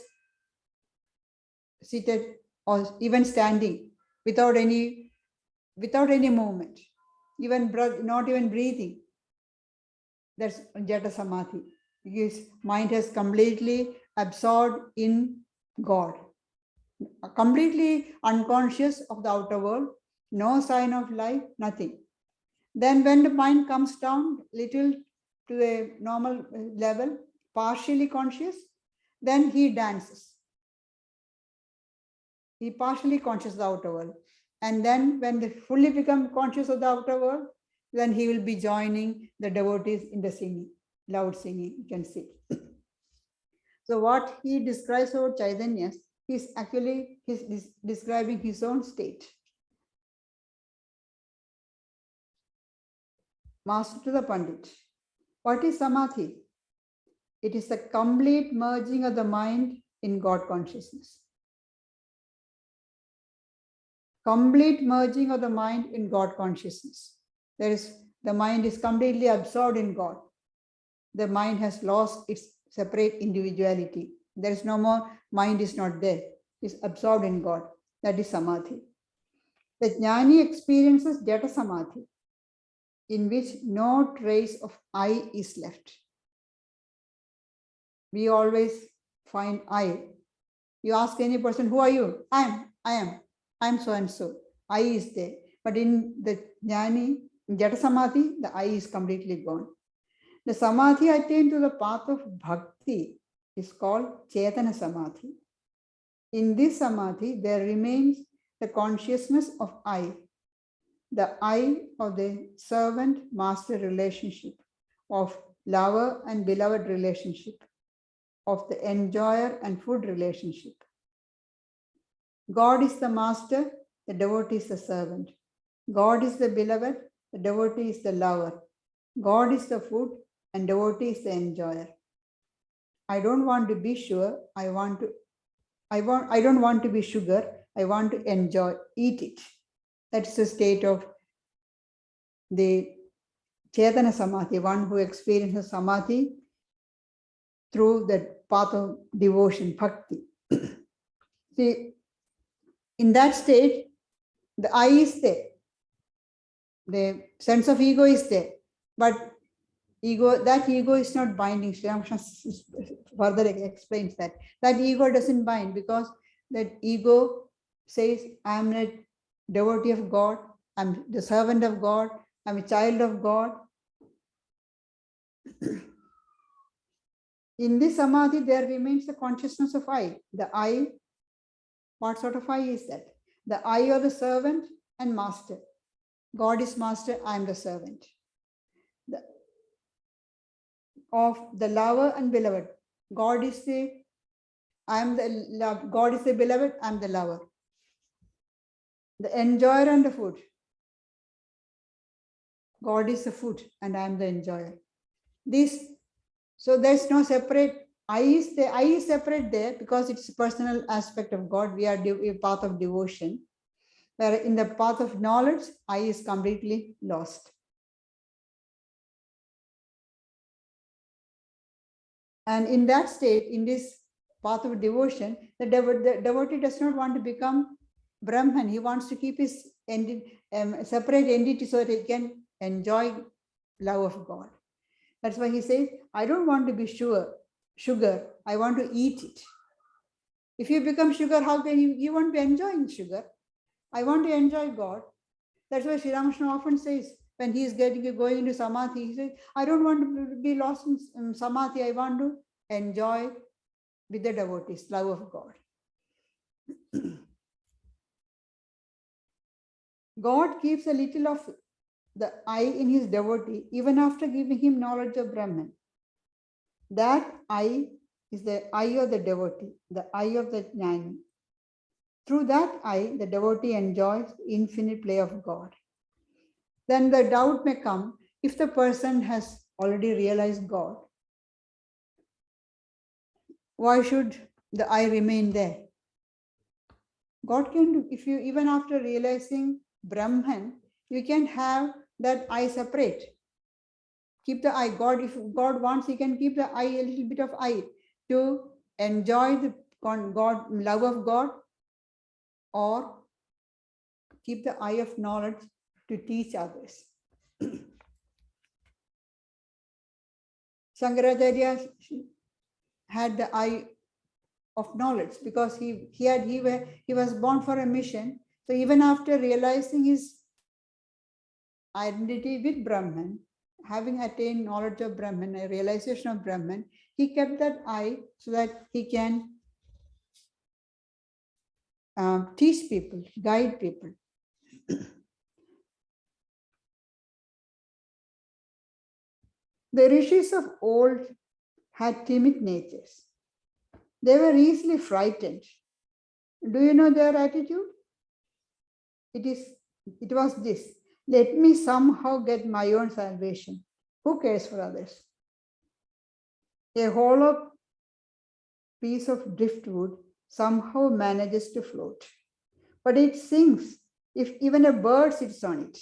seated, or even standing, without any movement, not even breathing. That's Jata Samadhi. His mind has completely absorbed in God, completely unconscious of the outer world, no sign of life, nothing. Then when the mind comes down little to a normal level, partially conscious, then he dances. He partially conscious of the outer world. And then when they fully become conscious of the outer world, then he will be joining the devotees in the singing, loud singing, you can see. So what he describes about Chaitanya He's actually describing his own state. Master to the Pandit. What is Samadhi? It is the complete merging of the mind in God consciousness. Complete merging of the mind in God consciousness. The mind is completely absorbed in God. The mind has lost its separate individuality. There is no more, mind is not there. It's absorbed in God. That is Samadhi. The Jnani experiences Jata Samadhi, in which no trace of I is left. We always find I. You ask any person, who are you? I am so and so. I is there. But in the Jnani, in Jata Samadhi, the I is completely gone. The Samadhi attained to the path of Bhakti is called Chaitanya Samadhi. In this Samadhi, there remains the consciousness of I, the I of the servant-master relationship, of lover and beloved relationship, of the enjoyer and food relationship. God is the master, the devotee is the servant. God is the beloved, the devotee is the lover. God is the food, and devotee is the enjoyer. I don't want to be sure, I don't want to be sugar, I want to eat it. That's the state of the Chaitanya Samadhi, one who experiences Samadhi through the path of devotion, bhakti. See, in that state, the I is there. The sense of ego is there. But that ego is not binding. Sri Ramakrishna further explains that. That ego doesn't bind because that ego says, I am a devotee of God, I'm the servant of God, I'm a child of God. In this Samadhi, there remains the consciousness of I. The I, what sort of I is that? The I of the servant and master. God is master, I am the servant. Of the lover and beloved. God is the beloved, I am the lover. The enjoyer and the food. God is the food and I am the enjoyer. So there's no separate, I is separate there because it's a personal aspect of God. We are a path of devotion. Where in the path of knowledge, I is completely lost. And in that state, in this path of devotion, the devotee does not want to become Brahman. He wants to keep his separate entity so that he can enjoy love of God. That's why he says, I don't want to be sugar. I want to eat it. If you become sugar, how can you won't be enjoying sugar? I want to enjoy God. That's why Sri Ramakrishna often says, when he is going into Samadhi, he says, I don't want to be lost in Samadhi. I want to enjoy with the devotees, love of God. God keeps a little of the I in his devotee, even after giving him knowledge of Brahman. That I is the I of the devotee, the I of the Jnani. Through that I, the devotee enjoys the infinite play of God. Then the doubt may come, if the person has already realized God, why should the I remain there? God can do, if you, even after realizing Brahman, you can have that I separate. Keep the I. God, if God wants, he can keep the I, a little bit of I, to enjoy the God, love of God, or keep the eye of knowledge to teach others. Shankaracharya had the eye of knowledge because he was born for a mission. So even after realizing his identity with Brahman, having attained knowledge of Brahman, a realization of Brahman, he kept that eye so that he can teach people, guide people. The rishis of old had timid natures. They were easily frightened Do you know their attitude? It was this: let me somehow get my own salvation. Who cares for others? A hollow piece of driftwood somehow manages to float, but it sinks if even a bird sits on it.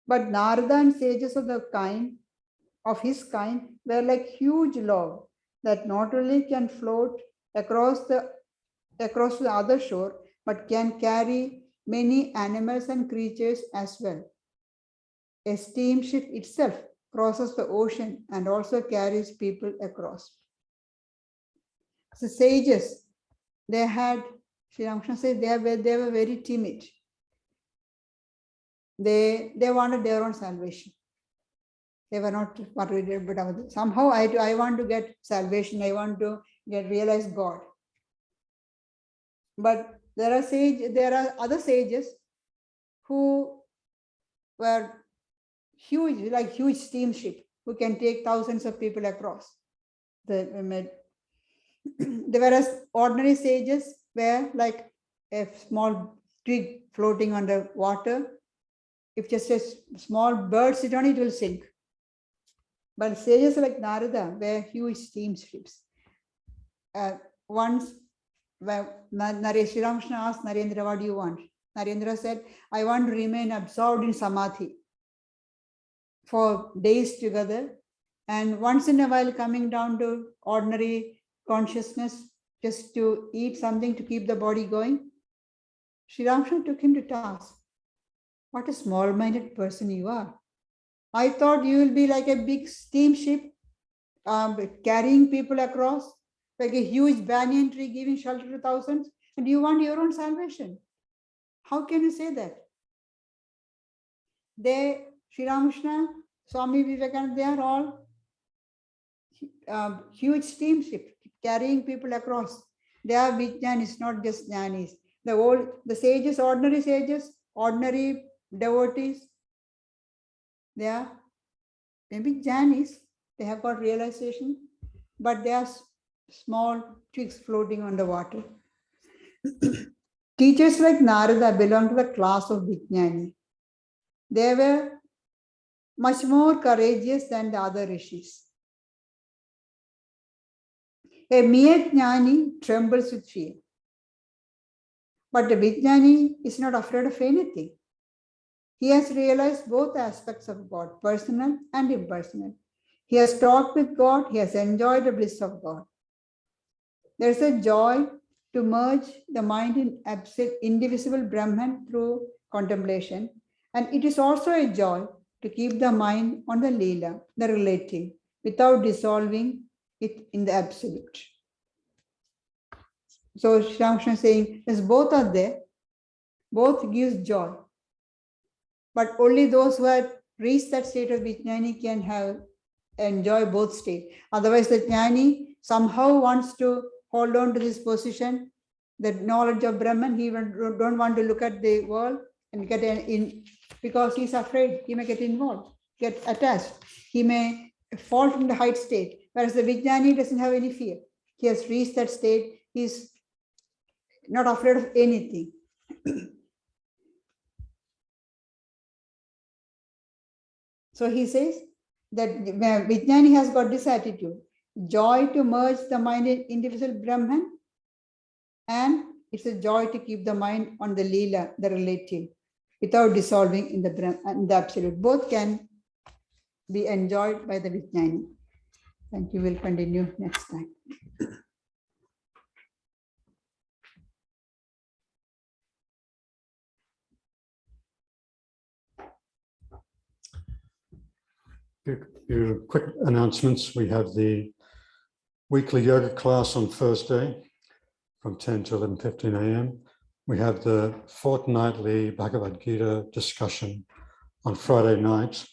But Narada and sages of his kind were like huge log that not only can float across to the other shore, but can carry many animals and creatures as well. A steamship itself crosses the ocean and also carries people across. The sages, Sri Ramakrishna said they were very timid. They wanted their own salvation. They were not worried about others. Somehow I want to get salvation. I want to realize God. But there are other sages who were huge, like huge steamship, who can take thousands of people across. Whereas ordinary sages were like a small twig floating on the water. If just a small bird sit on it, it will sink. But sages like Narada were huge steamships. Once, Sri Ramakrishna asked Narendra, what do you want? Narendra said, I want to remain absorbed in Samadhi for days together, and once in a while coming down to ordinary consciousness, just to eat something to keep the body going. Sri Ramakrishna took him to task. What a small-minded person you are. I thought you will be like a big steamship carrying people across, like a huge banyan tree giving shelter to thousands, and you want your own salvation. How can you say that? Sri Ramakrishna, Swami Vivekananda, they are all huge steamship carrying people across. They are Vijnanis, not just Jnanis. The sages, ordinary devotees, they are maybe Jnanis, they have got realization, but they are small twigs floating on the water. Teachers like Narada belong to the class of Vijnani. They were much more courageous than the other rishis. A mere Jnani trembles with fear. But the Vijnani is not afraid of anything. He has realized both aspects of God, personal and impersonal. He has talked with God, he has enjoyed the bliss of God. There is a joy to merge the mind in absolute indivisible Brahman through contemplation. And it is also a joy to keep the mind on the Leela, the relative, without dissolving it in the absolute. So Sri Ramakrishna is saying, as both are there, both gives joy. But only those who have reached that state of Vijnani can enjoy both states. Otherwise, the Jnani somehow wants to hold on to this position, the knowledge of Brahman. He don't want to look at the world and get in, because he's afraid he may get involved, get attached. He may fall from the height state. Whereas the Vijnani doesn't have any fear. He has reached that state. He's not afraid of anything. So he says that Vijnani has got this attitude, joy to merge the mind in indivisible Brahman, and it's a joy to keep the mind on the Leela, the relative, without dissolving in the absolute. Both can be enjoyed by the Vijnani. Thank you. We'll continue next time. Few quick announcements. We have the weekly yoga class on Thursday from 10 to 11:15 a.m. We have the fortnightly Bhagavad Gita discussion on Friday night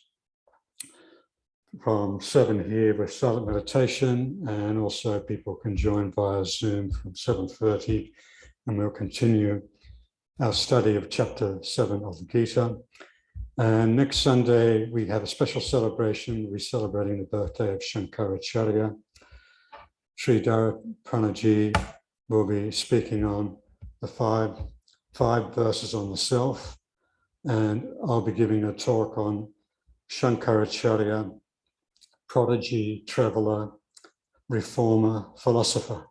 from 7 here with silent meditation, and also people can join via Zoom from 7:30, and we'll continue our study of chapter 7 of the Gita. And next Sunday, we have a special celebration. We're celebrating the birthday of Shankaracharya. Sri Ramakrishna will be speaking on the five verses on the self, and I'll be giving a talk on Shankaracharya, prodigy, traveler, reformer, philosopher.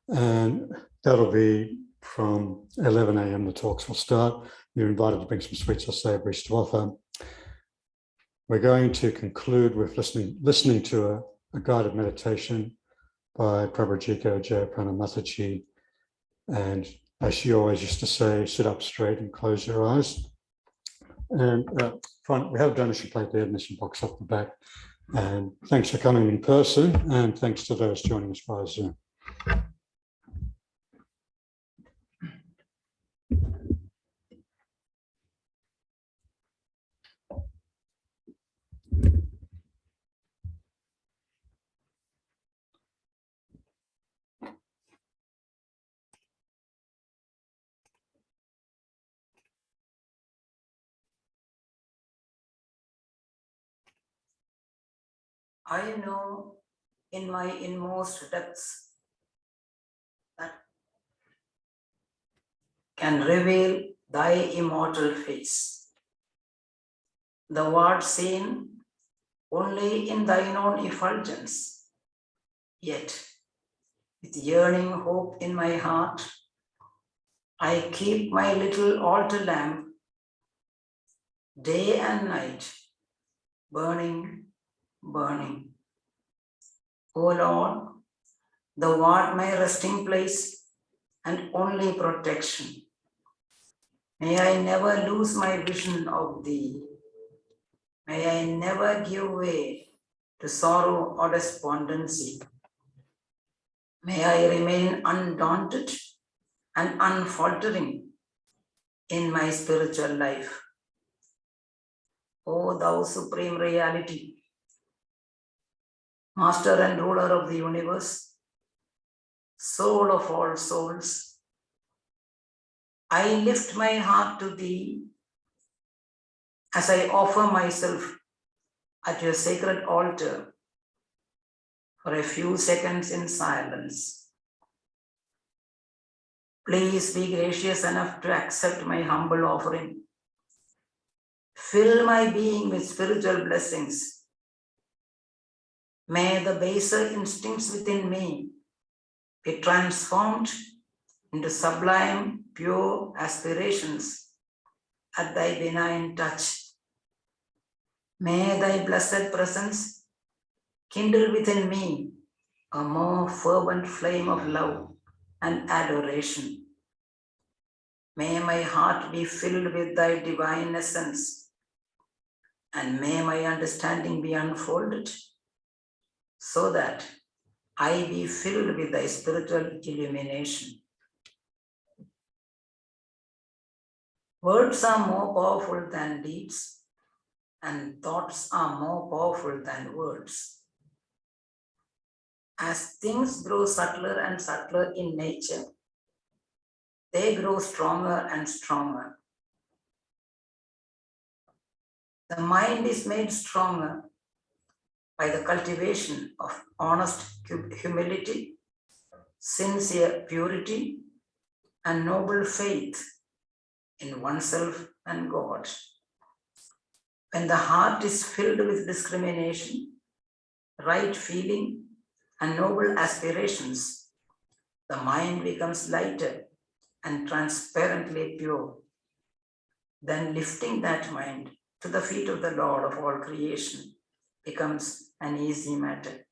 And that'll be from 11 a.m. the talks will start. You're invited to bring some sweets or savories to offer. We're going to conclude with listening to a guided meditation by Pravrajika Ajayaprana Mataji. And as she always used to say, sit up straight and close your eyes. And we have a donation plate there, admission box up the back. And thanks for coming in person, and thanks to those joining us via Zoom. I know in my inmost depths that can reveal thy immortal face. Thou art seen only in thine own effulgence, yet with yearning hope in my heart, I keep my little altar lamp day and night, burning, burning. O Lord, thou art my resting place and only protection. May I never lose my vision of thee. May I never give way to sorrow or despondency. May I remain undaunted and unfaltering in my spiritual life. O thou supreme reality, master and ruler of the universe, soul of all souls, I lift my heart to thee as I offer myself at your sacred altar for a few seconds in silence. Please be gracious enough to accept my humble offering. Fill my being with spiritual blessings. May the baser instincts within me be transformed into sublime, pure aspirations at thy benign touch. May thy blessed presence kindle within me a more fervent flame of love and adoration. May my heart be filled with thy divine essence, and may my understanding be unfolded so that I be filled with thy spiritual illumination. Words are more powerful than deeds, and thoughts are more powerful than words. As things grow subtler and subtler in nature, they grow stronger and stronger. The mind is made stronger by the cultivation of honest humility, sincere purity, and noble faith in oneself and God. When the heart is filled with discrimination, right feeling, and noble aspirations, the mind becomes lighter and transparently pure. Then lifting that mind to the feet of the Lord of all creation becomes an easy matter.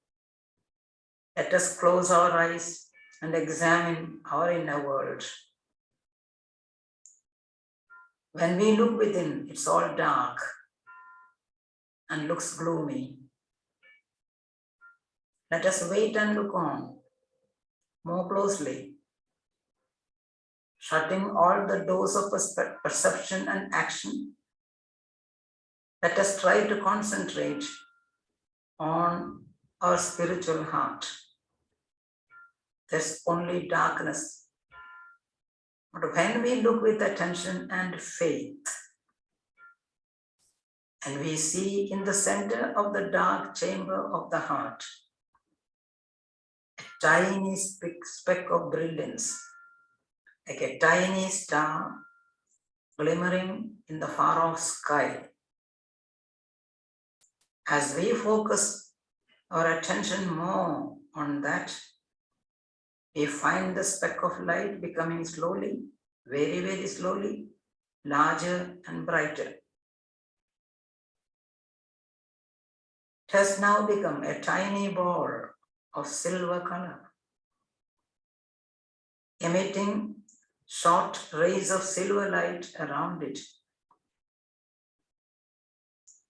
Let us close our eyes and examine our inner world. When we look within, it's all dark and looks gloomy. Let us wait and look on more closely, shutting all the doors of perception and action. Let us try to concentrate on our spiritual heart. There's only darkness. But when we look with attention and faith, and we see in the center of the dark chamber of the heart a tiny speck of brilliance, like a tiny star glimmering in the far-off sky. As we focus our attention more on that, we find the speck of light becoming slowly, very, very slowly, larger and brighter. It has now become a tiny ball of silver color, emitting short rays of silver light around it.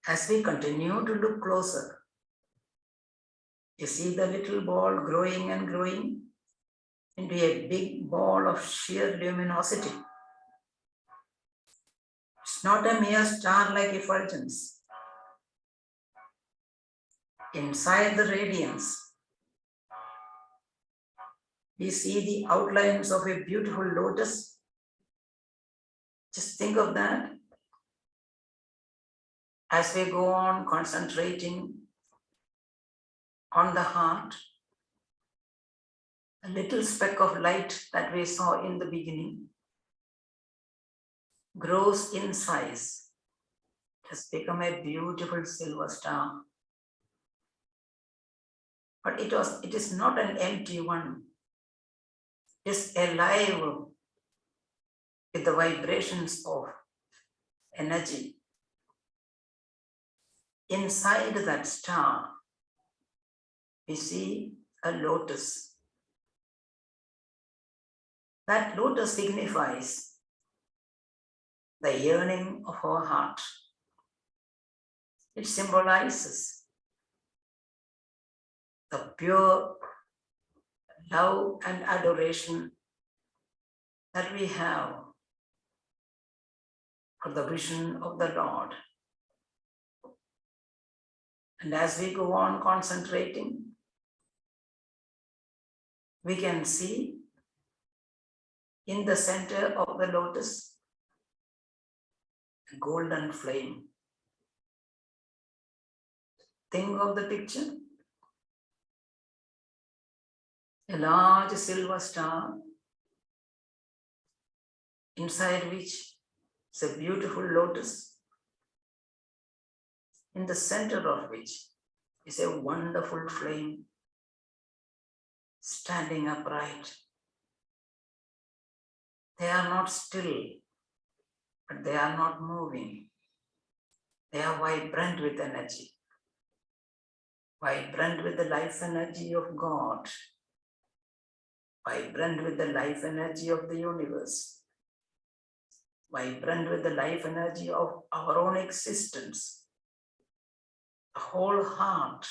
As we continue to look closer, you see the little ball growing and growing into a big ball of sheer luminosity. It's not a mere star-like effulgence. Inside the radiance, we see the outlines of a beautiful lotus. Just think of that. As we go on concentrating on the heart, a little speck of light that we saw in the beginning grows in size. It has become a beautiful silver star. But it is not an empty one. It is alive with the vibrations of energy. Inside that star, we see a lotus. That lotus signifies the yearning of our heart. It symbolizes the pure love and adoration that we have for the vision of the Lord. And as we go on concentrating, we can see in the center of the lotus a golden flame. Think of the picture. A large silver star, inside which is a beautiful lotus, in the center of which is a wonderful flame standing upright. They are not still, but they are not moving. They are vibrant with energy, vibrant with the life energy of God, vibrant with the life energy of the universe, vibrant with the life energy of our own existence. The whole heart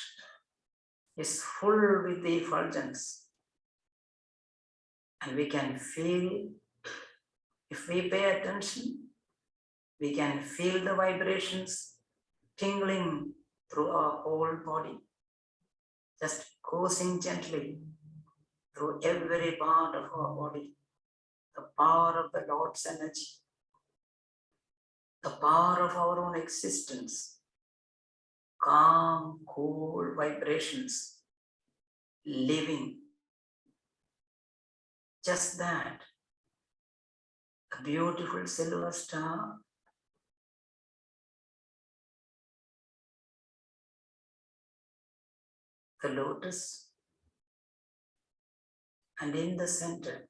is full with the effulgence. And we can feel, if we pay attention, we can feel the vibrations tingling through our whole body, just coursing gently through every part of our body. The power of the Lord's energy, the power of our own existence, calm, cool vibrations, living. Just that, a beautiful silver star, the lotus, and in the center,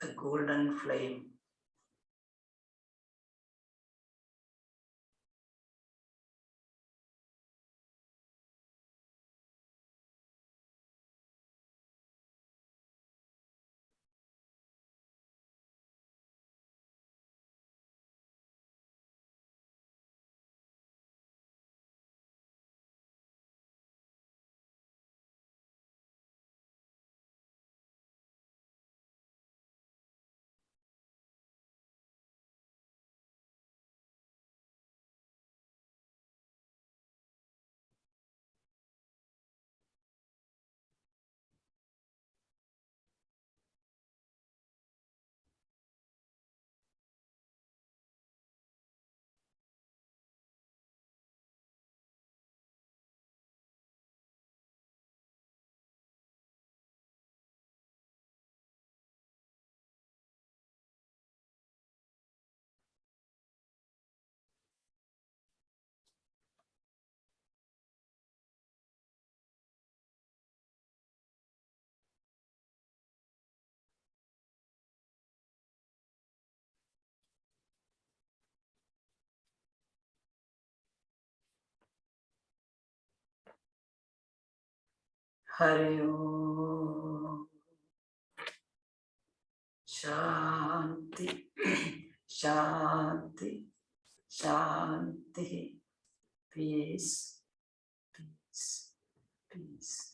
the golden flame. Hari Om. Shanti, Shanti, Shanti. Peace, peace, peace.